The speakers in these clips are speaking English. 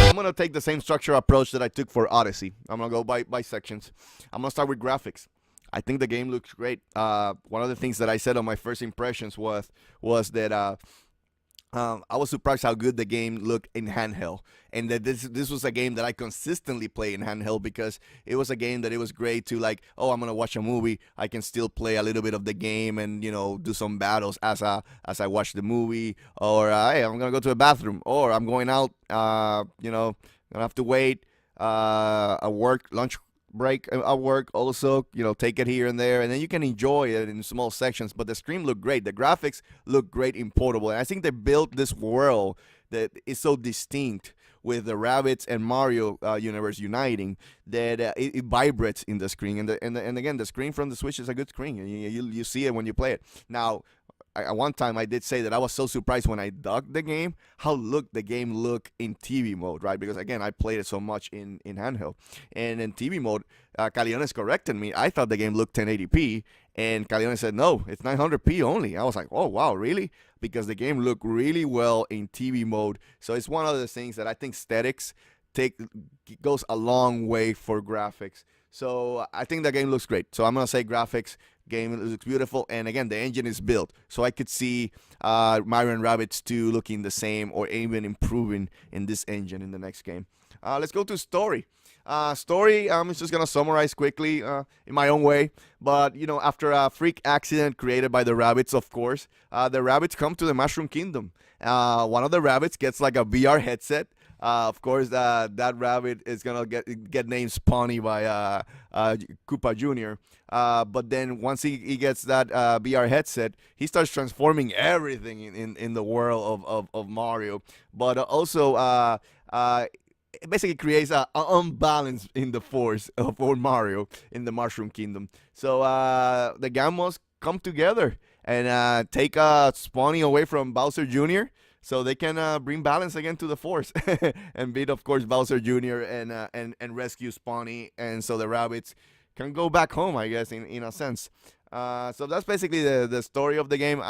I'm gonna take the same structure approach that I took for Odyssey. I'm gonna go by sections. I'm gonna start with graphics. I think the game looks great. One of the things that I said on my first impressions was that I was surprised how good the game looked in handheld, and that this was a game that I consistently play in handheld because it was a game that it was great to like. Oh, I'm gonna watch a movie. I can still play a little bit of the game and do some battles as I watch the movie, or hey, I'm gonna go to the bathroom, or I'm going out. Gonna have to wait. A work lunch break at work also take it here and there, and then you can enjoy it in small sections. But the screen looked great, the graphics look great in portable, and I think they built this world that is so distinct with the Rabbids and Mario universe uniting that it vibrates in the screen, and again, the screen from the Switch is a good screen, and you see it when you play it. Now, at one time I did say that I was so surprised when I dug the game how the game look in TV mode, right? Because again, I played it so much in handheld, and in TV mode, Caliones corrected me. I thought the game looked 1080p, and Caliones said no, it's 900p only. I was like, oh wow, really? Because the game looked really well in TV mode. So it's one of the things that I think aesthetics goes a long way for graphics. So I think the game looks great. So I'm gonna say graphics. Game looks beautiful, and again, the engine is built, so I could see Mario and Rabbids 2 looking the same or even improving in this engine in the next game. Let's go to story. Story, I'm just gonna summarize quickly in my own way, but after a freak accident created by the Rabbids, of course, the Rabbids come to the Mushroom Kingdom. One of the Rabbids gets like a VR headset. Of course, that rabbit is gonna get named Spawny by Koopa Jr. But then once he gets that VR headset, he starts transforming everything in the world of Mario. But also, it basically creates an unbalance in the force for Mario in the Mushroom Kingdom. So the Gamos come together and take Spawny away from Bowser Jr., so they can bring balance again to the Force and beat, of course, Bowser Jr. and rescue Spawny, and so the Rabbids can go back home, I guess, in a sense. So that's basically the story of the game.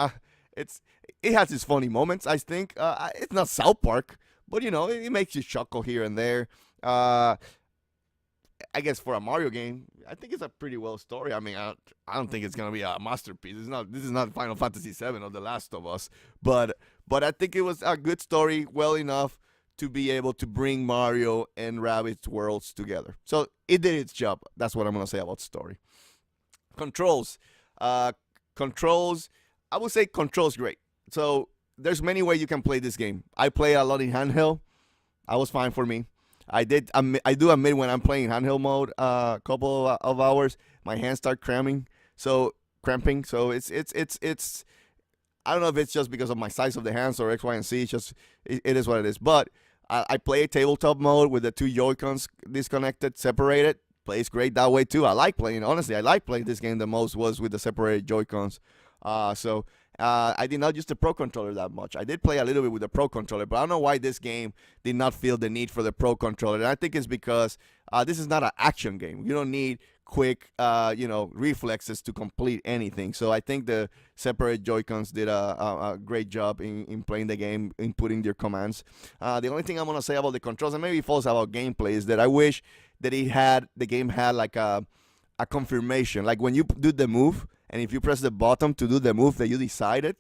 It has its funny moments, I think. It's not South Park, but it makes you chuckle here and there. I guess for a Mario game, I think it's a pretty well story. I mean, I don't think it's gonna be a masterpiece. This is not Final Fantasy VII or The Last of Us, but I think it was a good story, well enough to be able to bring Mario and Rabbids worlds together. So it did its job. That's what I'm gonna say about story. Controls, controls. I would say controls great. So there's many ways you can play this game. I play a lot in handheld. I was fine for me. I do admit when I'm playing handheld mode a couple of hours, my hands start cramping. So it's I don't know if it's just because of my size of the hands or X, Y, and Z. It is what it is. But I play a tabletop mode with the two Joy-Cons disconnected, separated. Plays great that way too. Honestly, I like playing this game the most was with the separated Joy-Cons. I did not use the Pro Controller that much. I did play a little bit with the Pro Controller, but I don't know why this game did not feel the need for the Pro Controller. And I think it's because this is not an action game. You don't need quick, reflexes to complete anything. So I think the separate Joy-Cons did a great job in playing the game, inputting their commands. The only thing I'm going to say about the controls, and maybe false about gameplay, is that I wish that the game had like a confirmation. Like when you do the move, and if you press the button to do the move that you decided,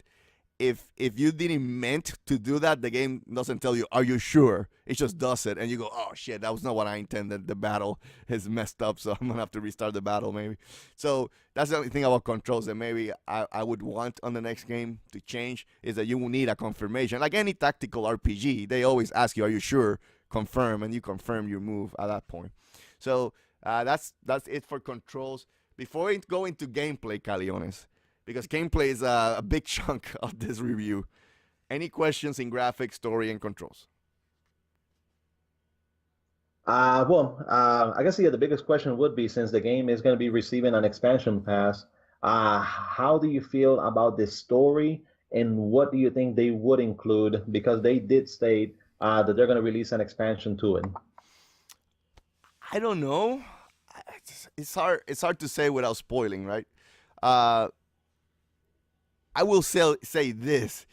if you didn't meant to do that, the game doesn't tell you, are you sure? It just does it, and you go, oh shit, that was not what I intended. The battle is messed up, so I'm gonna have to restart the battle maybe. So that's the only thing about controls that maybe I would want on the next game to change, is that you will need a confirmation. Like any tactical RPG, they always ask you, are you sure? Confirm, and you confirm your move at that point. So that's it for controls. Before we go into gameplay, Caliones, because gameplay is a big chunk of this review. Any questions in graphics, story, and controls? I guess the biggest question would be, since the game is going to be receiving an expansion pass, how do you feel about this story, and what do you think they would include? Because they did state that they're going to release an expansion to it. I don't know. It's hard to say without spoiling, right? I will say this.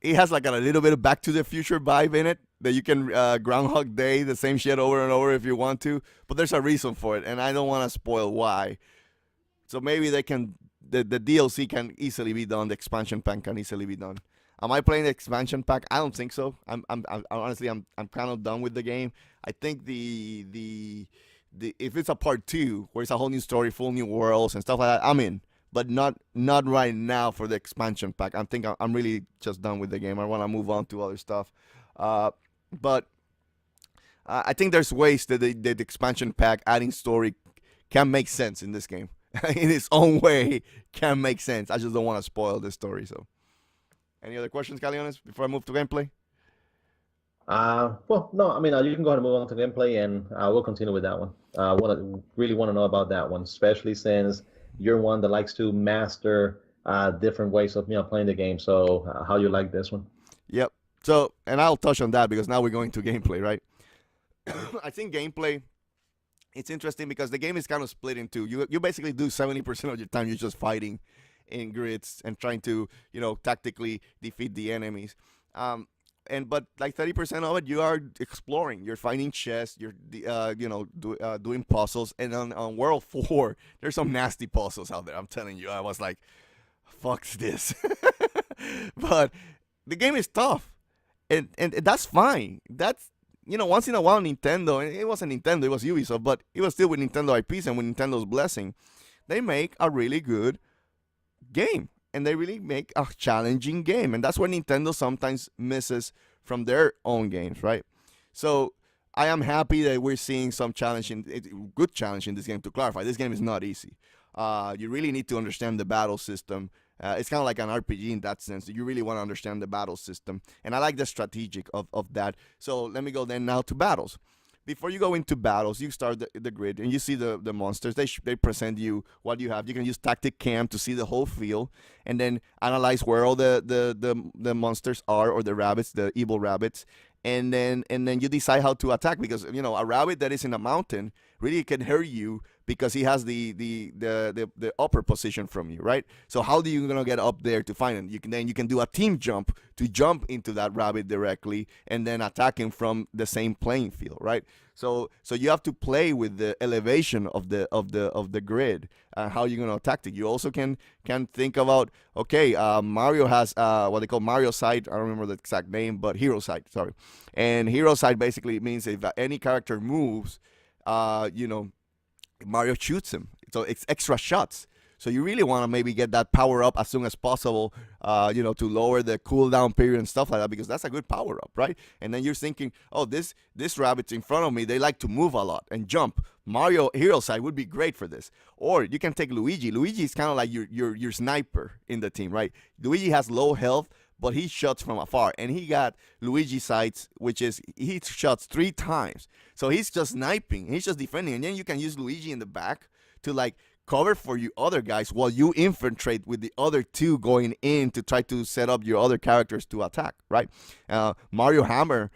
It has like a little bit of Back to the Future vibe in it that you can Groundhog Day the same shit over and over if you want to, but there's a reason for it, and I don't want to spoil why. So maybe they can the DLC can easily be done, the expansion pack can easily be done. Am I playing the expansion pack? I don't think so. I'm honestly I'm kind of done with the game. I think the if it's a part 2 where it's a whole new story, full new worlds and stuff like that, I'm in. But not right now for the expansion pack. I think I'm really just done with the game. I want to move on to other stuff. But I think there's ways that the expansion pack adding story can make sense in this game. In its own way, can make sense. I just don't want to spoil the story. So, any other questions, Caliones, before I move to gameplay? Well, no, I mean, you can go ahead and move on to gameplay, and we'll continue with that one. Really want to know about that one, especially since you're one that likes to master different ways of playing the game. So, how you like this one? Yep. So, and I'll touch on that because now we're going to gameplay, right? I think gameplay, it's interesting because the game is kind of split in two. You basically do 70% of your time you're just fighting in grids and trying to, tactically defeat the enemies. But like 30% of it, you are exploring. You're finding chests. You're, doing puzzles. And on World 4, there's some nasty puzzles out there. I'm telling you, I was like, fuck this. But the game is tough. And that's fine. That's, once in a while Nintendo, and it wasn't Nintendo, it was Ubisoft, but it was still with Nintendo IPs and with Nintendo's blessing, they make a really good game. And they really make a challenging game. And that's where Nintendo sometimes misses from their own games, right? So I am happy that we're seeing some good challenge in this game. To clarify, this game is not easy. You really need to understand the battle system. It's kind of like an RPG in that sense. You really want to understand the battle system. And I like the strategic of that. So let me go then now to battles. Before you go into battles, you start the grid and you see the monsters. They present you what you have. You can use tactic cam to see the whole field and then analyze where all the monsters are, or the rabbits, the evil rabbits. And then you decide how to attack, because a rabbit that is in a mountain really can hurt you because he has the upper position from you, right? So how do you gonna get up there to find him? You can do a team jump to jump into that rabbit directly and then attack him from the same playing field, right? So you have to play with the elevation of the grid, how you're gonna attack it. You also can think about, okay, Mario has what they call Mario side. I don't remember the exact name, but hero side. Sorry, and hero side basically means if any character moves, Mario shoots him. So it's extra shots. So you really want to maybe get that power up as soon as possible, to lower the cooldown period and stuff like that, because that's a good power up, right? And then you're thinking, oh, this rabbit's in front of me. They like to move a lot and jump. Mario hero side would be great for this. Or you can take Luigi. Luigi is kind of like your sniper in the team, right? Luigi has low health, but he shots from afar. And he got Luigi sights, which is he shots 3 times. So he's just sniping. He's just defending. And then you can use Luigi in the back to like cover for you other guys while you infiltrate with the other 2 going in to try to set up your other characters to attack, right? Mario Hammer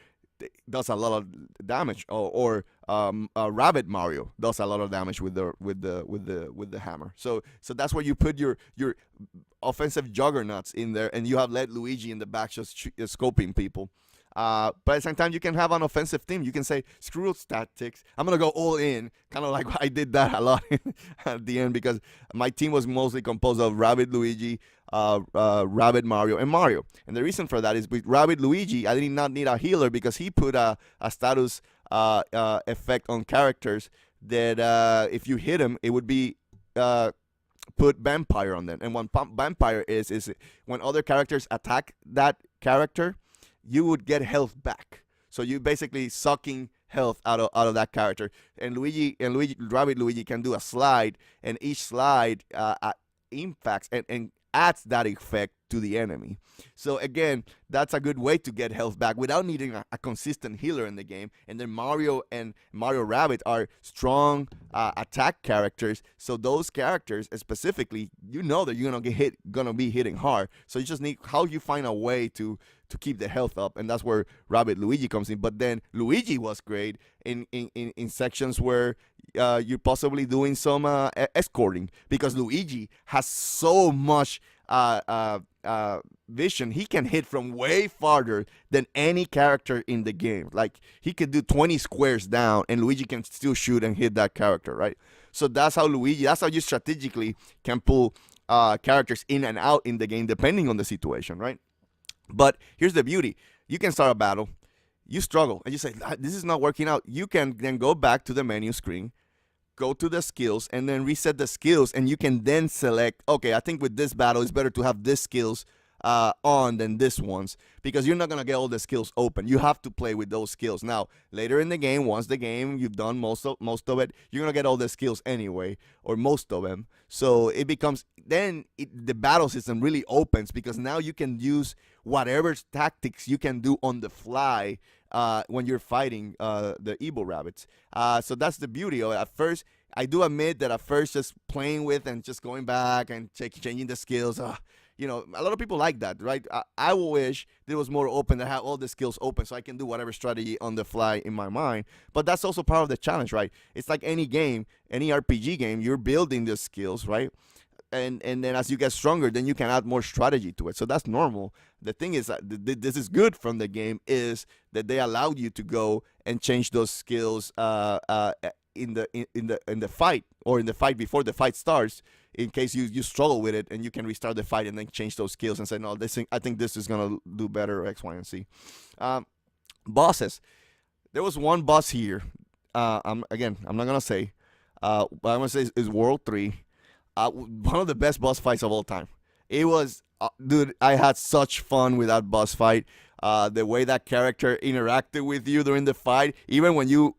does a lot of damage, or Rabbit Mario does a lot of damage with the hammer. So that's where you put your offensive juggernauts in there, and you have let Luigi in the back just scoping people. But at the same time, you can have an offensive team. You can say, screw tactics. I'm going to go all in, kind of like I did that a lot at the end, because my team was mostly composed of Rabbit Luigi, Rabbit Mario, and Mario. And the reason for that is with Rabbit Luigi, I did not need a healer because he put a status effect on characters that if you hit him, it would be put vampire on them. And what vampire is when other characters attack that character, you would get health back. So you basically sucking health out of that character. And Rabbit Luigi can do a slide, and each slide impacts and adds that effect to the enemy. So again, that's a good way to get health back without needing a consistent healer in the game. And then Mario and Mario Rabbit are strong attack characters. So those characters specifically, that you're gonna be hitting hard. So you just need how you find a way to keep the health up, and that's where Rabbit Luigi comes in. But then Luigi was great in sections where you're possibly doing some escorting, because Luigi has so much vision, he can hit from way farther than any character in the game. Like he could do 20 squares down, and Luigi can still shoot and hit that character, right? So that's how that's how you strategically can pull characters in and out in the game depending on the situation, right? But here's the beauty: you can start a battle, you struggle, and you say, "This is not working out." You can then go back to the menu screen, go to the skills, and then reset the skills, and you can then select, okay, I think with this battle it's better to have this skills on than this ones, because you're not going to get all the skills open. You have to play with those skills. Now later in the game, once the game you've done most of it, you're going to get all the skills anyway, or most of them. So it becomes the battle system really opens, because now you can use whatever tactics you can do on the fly when you're fighting the evil rabbits. So that's the beauty of it. At first, I do admit that at first just playing with and just going back and changing the skills, a lot of people like that, right? I wish there was more open, to have all the skills open so I can do whatever strategy on the fly in my mind. But that's also part of the challenge, right? It's like any game, any RPG game, you're building the skills, right? And then as you get stronger, then you can add more strategy to it. So that's normal. The thing is that this is good from the game, is that they allowed you to go and change those skills in the fight, or in the fight before the fight starts, in case you struggle with it, and you can restart the fight and then change those skills and say, no, I think this is gonna do better, X, Y, and Z. Bosses. There was one boss here. I'm not gonna say, but I'm gonna say is World 3. One of the best boss fights of all time. It was, dude, I had such fun with that boss fight. The way that character interacted with you during the fight, even when you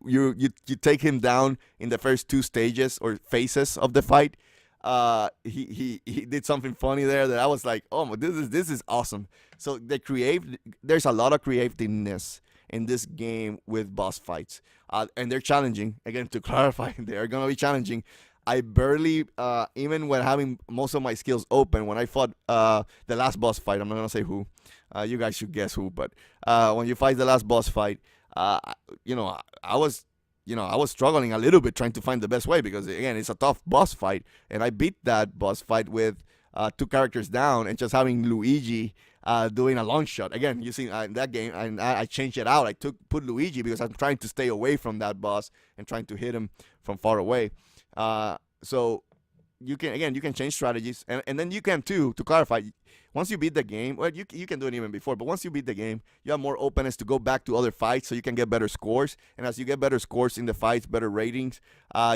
take him down in the first 2 stages or phases of the fight, he did something funny there that I was like, oh, this is awesome. So there's a lot of creativeness in this game with boss fights, and they're challenging. Again, to clarify, they are gonna be challenging. I barely, even when having most of my skills open, when I fought the last boss fight, I'm not gonna say who. You guys should guess who. But when you fight the last boss fight, I was struggling a little bit trying to find the best way, because again, it's a tough boss fight, and I beat that boss fight with 2 characters down and just having Luigi doing a long shot. Again, you see in that game, I changed it out. I put Luigi because I'm trying to stay away from that boss and trying to hit him from far away. So you can change strategies, and then you can too, to clarify, once you beat the game, well, you can do it even before, but once you beat the game, you have more openness to go back to other fights, so you can get better scores. And as you get better scores in the fights, better ratings,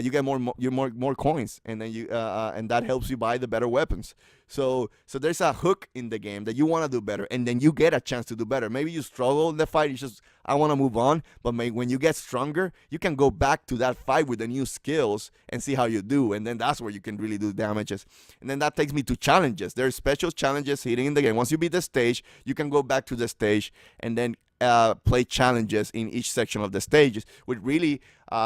you get more coins, and then and that helps you buy the better weapons. So there's a hook in the game that you want to do better, and then you get a chance to do better. Maybe you struggle in the fight, you just, I want to move on, but when you get stronger, you can go back to that fight with the new skills and see how you do, and then that's where you can really do damages. And then that takes me to challenges. There's special challenges hitting in the game. Once you beat the stage, you can go back to the stage and then play challenges in each section of the stages, which really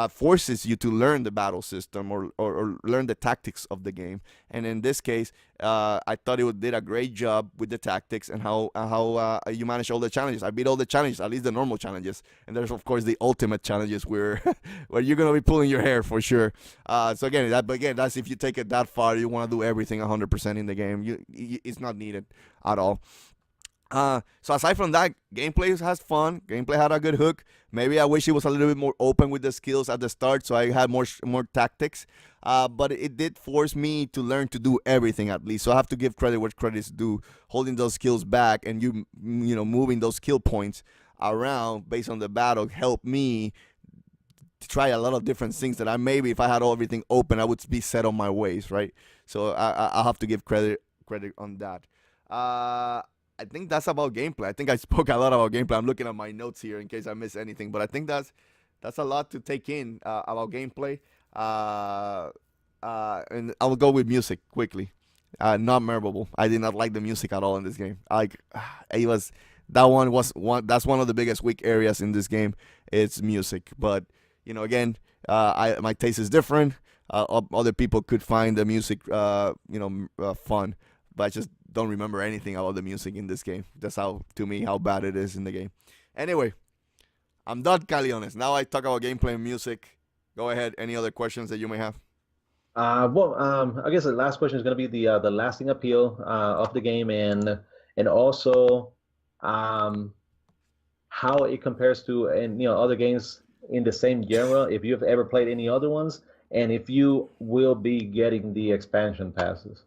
forces you to learn the battle system or learn the tactics of the game. And in this case, I thought it did a great job with the tactics and how you manage all the challenges. I beat all the challenges, at least the normal challenges. And there's, of course, the ultimate challenges where you're going to be pulling your hair for sure. So again, that's if you take it that far, you want to do everything 100% in the game. It's not needed at all. So aside from that, gameplay has fun. Gameplay had a good hook. Maybe I wish it was a little bit more open with the skills at the start, so I had more tactics. But it did force me to learn to do everything at least. So I have to give credit where credit's due. Holding those skills back and moving those skill points around based on the battle helped me to try a lot of different things that maybe if I had everything open, I would be set on my ways, right? So I have to give credit on that. I think that's about gameplay. I think I spoke a lot about gameplay. I'm looking at my notes here in case I miss anything, but I think that's a lot to take in about gameplay. And I will go with music quickly. Not memorable. I did not like the music at all in this game. That's one of the biggest weak areas in this game. It's music, but again, my taste is different. Other people could find the music, fun, but I just don't remember anything about the music in this game. That's how bad it is in the game. Anyway, I'm done, Caliones. Now I talk about gameplay and music. Go ahead. Any other questions that you may have? I guess the last question is going to be the lasting appeal of the game, and and also um, how it compares to and other games in the same genre, if you've ever played any other ones, and if you will be getting the expansion passes.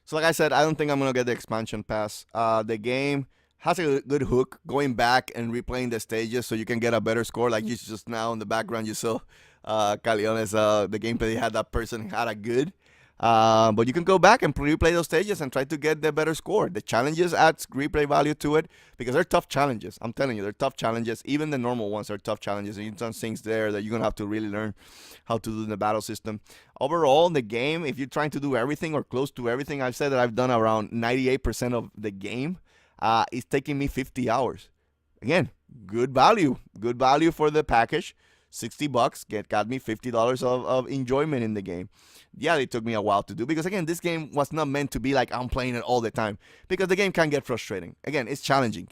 So like I said, I don't think I'm gonna get the expansion pass. The game has a good hook, going back and replaying the stages so you can get a better score. Like you just now in the background, you saw Caliones, the gameplay had that person had a good. But you can go back and replay those stages and try to get the better score. The challenges adds replay value to it because they're tough challenges. I'm telling you, they're tough challenges. Even the normal ones are tough challenges. And some things there that you're gonna have to really learn how to do in the battle system. Overall, in the game, if you're trying to do everything or close to everything, I've said that I've done around 98% of the game. It's taking me 50 hours. Again, good value for the package. $60 got me $50 of enjoyment in the game. Yeah, it took me a while to do because again, this game was not meant to be like I'm playing it all the time because the game can get frustrating. Again, it's challenging.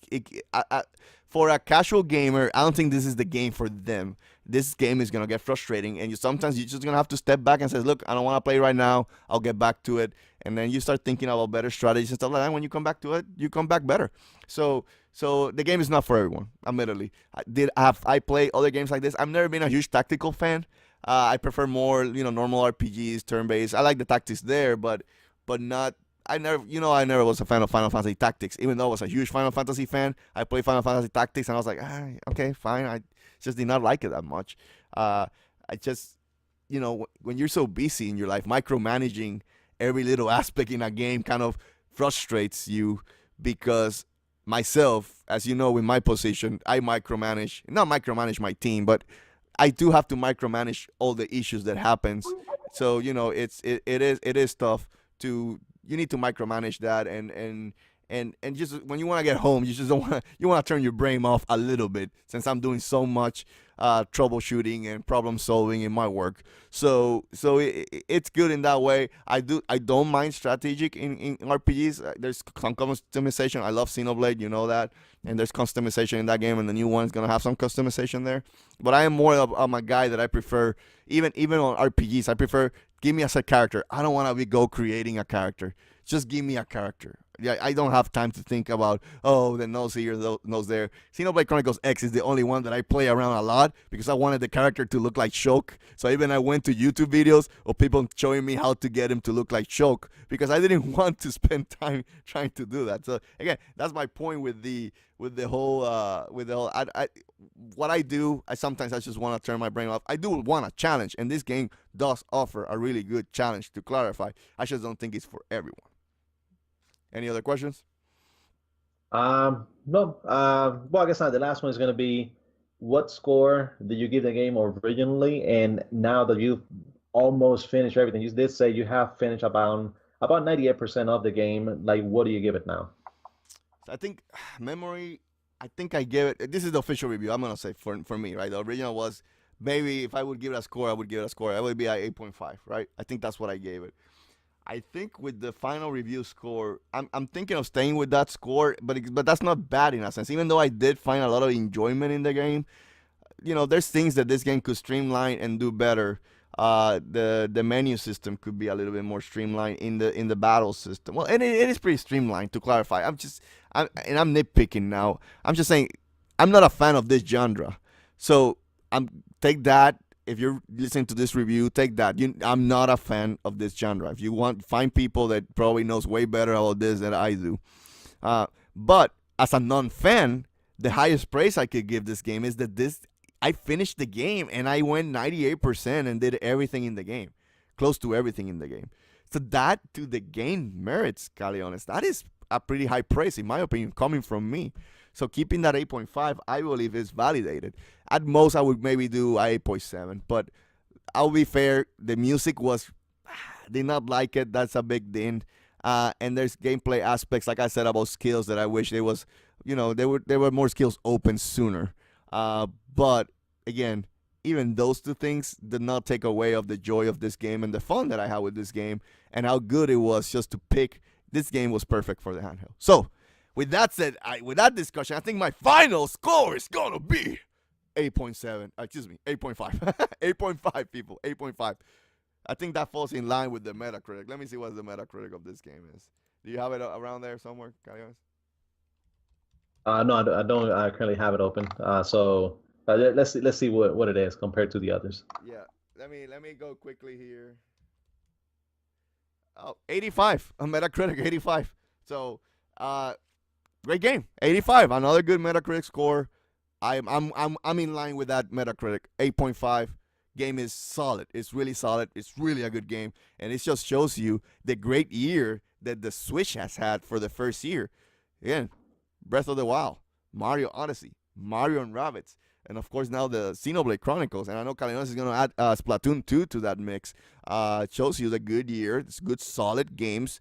For a casual gamer, I don't think this is the game for them. This game is gonna get frustrating, and sometimes you're just gonna have to step back and say, "Look, I don't want to play right now. I'll get back to it." And then you start thinking about better strategies and stuff like that. When you come back to it, you come back better. So the game is not for everyone. Admittedly, I play other games like this? I've never been a huge tactical fan. I prefer more, normal RPGs, turn-based. I like the tactics there, but not. I never was a fan of Final Fantasy Tactics. Even though I was a huge Final Fantasy fan, I played Final Fantasy Tactics, and I was like, okay, fine. I just did not like it that much. I just, when you're so busy in your life, micromanaging every little aspect in a game kind of frustrates you because myself, as you know, in my position, I not micromanage my team, but I do have to micromanage all the issues that happens. So it is tough to you need to micromanage that and just when you want to get home, you just don't want to you want to turn your brain off a little bit since I'm doing so much troubleshooting and problem solving in my work. It's good in that way. I don't mind strategic in RPGs. There's some customization. I love Xenoblade, you know that, and there's customization in that game, and the new one is gonna have some customization there. But I am more of a guy that I prefer even on RPGs. I prefer give me a set character. I don't want to be go creating a character. Just give me a character. Yeah, I don't have time to think about the nose here, the nose there. Xenoblade Chronicles X is the only one that I play around a lot because I wanted the character to look like Shulk. So even I went to YouTube videos of people showing me how to get him to look like Shulk because I didn't want to spend time trying to do that. So again, that's my point with the whole what I do. I sometimes I just want to turn my brain off. I do want a challenge, and this game does offer a really good challenge. To clarify, I just don't think it's for everyone. Any other questions? No. Well, I guess not. The last one is going to be, what score did you give the game originally, and now that you've almost finished everything, you did say you have finished about 98% of the game. Like, what do you give it now? I think memory. I think I gave it. This is the official review. I'm gonna say for me, right? The original was maybe if I would give it a score, I would give it a score. I would be at 8.5, right? I think that's what I gave it. I think with the final review score, I'm thinking of staying with that score, but that's not bad in a sense. Even though I did find a lot of enjoyment in the game, there's things that this game could streamline and do better. The menu system could be a little bit more streamlined in the battle system. Well, and it is pretty streamlined, to clarify. I'm nitpicking now. I'm just saying I'm not a fan of this genre. So take that. If you're listening to this review, take that. I'm not a fan of this genre. If you find people that probably knows way better about this than I do. But as a non-fan, the highest praise I could give this game is that I finished the game and I went 98% and did everything in the game, close to everything in the game. So that to the game merits, Caliones. That is a pretty high praise, in my opinion, coming from me. So keeping that 8.5, I believe, is validated. At most, I would maybe do a 8.7. But I'll be fair, the music did not like it. That's a big thing. And there's gameplay aspects, like I said, about skills that I wish there was, there were more skills open sooner. But again, even those two things did not take away of the joy of this game and the fun that I had with this game and how good it was just to pick. This game was perfect for the handheld. So, with that said, with that discussion, I think my final score is going to be 8.7. Excuse me, 8.5. 8.5, people. 8.5. I think that falls in line with the Metacritic. Let me see what the Metacritic of this game is. Do you have it around there somewhere, Caliones? No, I don't currently have it open. Let's see what it is compared to the others. Yeah, let me go quickly here. Oh, 85 on Metacritic, 85. So, uh, great game, 85. Another good Metacritic score. I'm in line with that Metacritic, 8.5. Game is solid. It's really solid. It's really a good game, and it just shows you the great year that the Switch has had for the first year. Again, Breath of the Wild, Mario Odyssey, Mario and Rabbids, and of course now the Xenoblade Chronicles. And I know Calinos is going to add Splatoon 2 to that mix. It shows you the good year. It's good, solid games,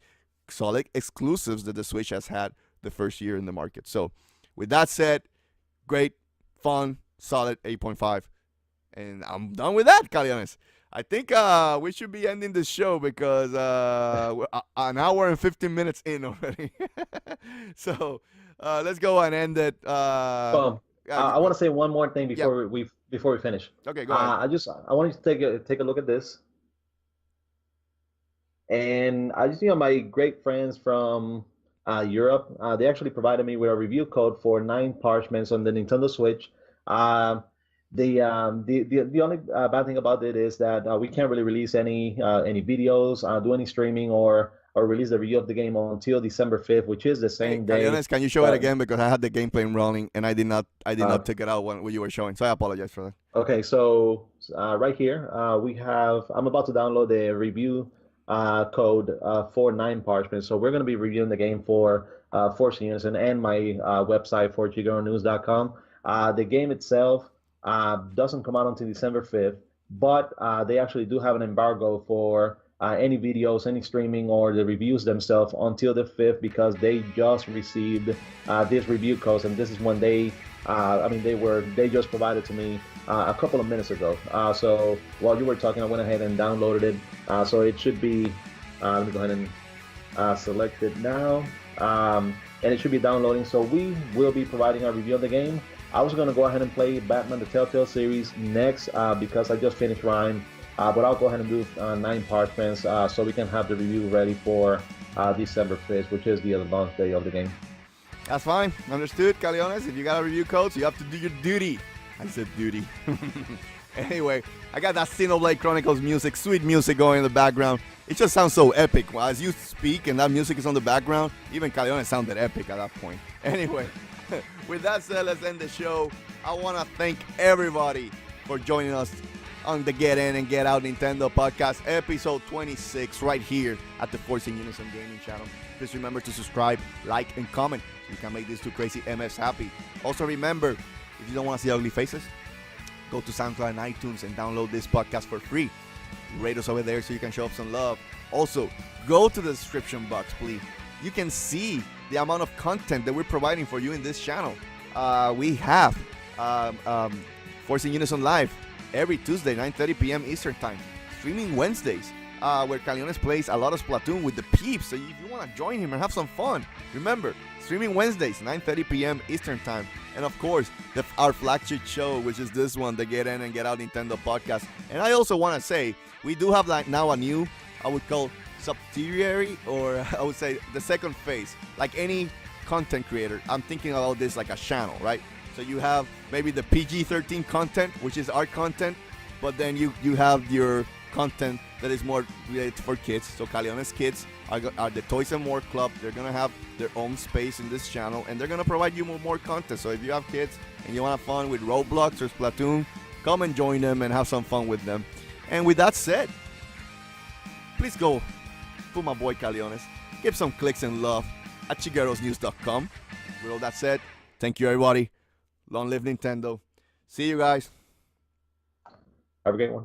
solid exclusives that the Switch has had the first year in the market. So, with that said, great, fun, solid 8.5. And I'm done with that, Calianes. I think we should be ending the show because we're an hour and 15 minutes in already. So let's go and end it. I want to say one more thing Yeah. before we finish. Okay, go ahead. I want you to take a look at this, and I just my great friends from Europe. They actually provided me with a review code for 9 parchments on the Nintendo Switch. Um, the only bad thing about it is that we can't really release any videos, do any streaming, or release the review of the game until December 5th, which is the Hey, same day. Calianes, can you show it again because I had the gameplay running and I did not Uh, take it out when you were showing. So I apologize for that. Okay, so right here we have. I'm about to download the review code for 9 parchments. So we're going to be reviewing the game for Force In Unison and my website for GigaRenews.com. The game itself doesn't come out until December 5th, but they actually do have an embargo for any videos, any streaming, or the reviews themselves until the 5th because they just received this review code, and this is when they just provided to me a couple of minutes ago. So while you were talking, I went ahead and downloaded it. So it should be, let me go ahead and select it now. And it should be downloading. So we will be providing a review of the game. I was going to go ahead and play Batman the Telltale series next because I just finished Rhyme. But I'll go ahead and do 9 parchments so we can have the review ready for December 5th, which is the launch day of the game. That's fine. Understood, Calianes. If you got a review code, so you have to do your duty. I said duty. Anyway, I got that Xenoblade Chronicles music, sweet music going in the background. It just sounds so epic. Well, as you speak and that music is on the background, even Calione sounded epic at that point. Anyway, with that said, let's end the show. I want to thank everybody for joining us on the Get In and Get Out Nintendo podcast, episode 26, right here at the Force In Unison gaming channel. Please remember to subscribe, like, and comment so you can make these two crazy MFs happy. Also remember, if you don't want to see ugly faces, go to SoundCloud and iTunes and download this podcast for free. Rate us over there so you can show up some love. Also, go to the description box, please. You can see the amount of content that we're providing for you in this channel. We have Force In Unison Live every Tuesday, 9:30 p.m. Eastern Time. Streaming Wednesdays, where Caliones plays a lot of Splatoon with the peeps. So if you want to join him and have some fun, remember, streaming Wednesdays, 9:30 p.m. Eastern Time. And of course, our flagship show, which is this one, the Get In and Get Out Nintendo podcast. And I also want to say, we do have like now a new, I would call subsidiary, or I would say the second phase. Like any content creator, I'm thinking about this like a channel, right? So you have maybe the PG-13 content, which is our content, but then you have your content that is more related for kids. So Caliones Kids are the Toys and More Club. They're going to have their own space in this channel, and they're going to provide you more content. So if you have kids and you want to have fun with Roblox or Splatoon, come and join them and have some fun with them. And with that said, please go for my boy Caliones. Give some clicks and love at chigarosnews.com. With all that said, thank you everybody. Long live Nintendo. See you guys. Have a great one.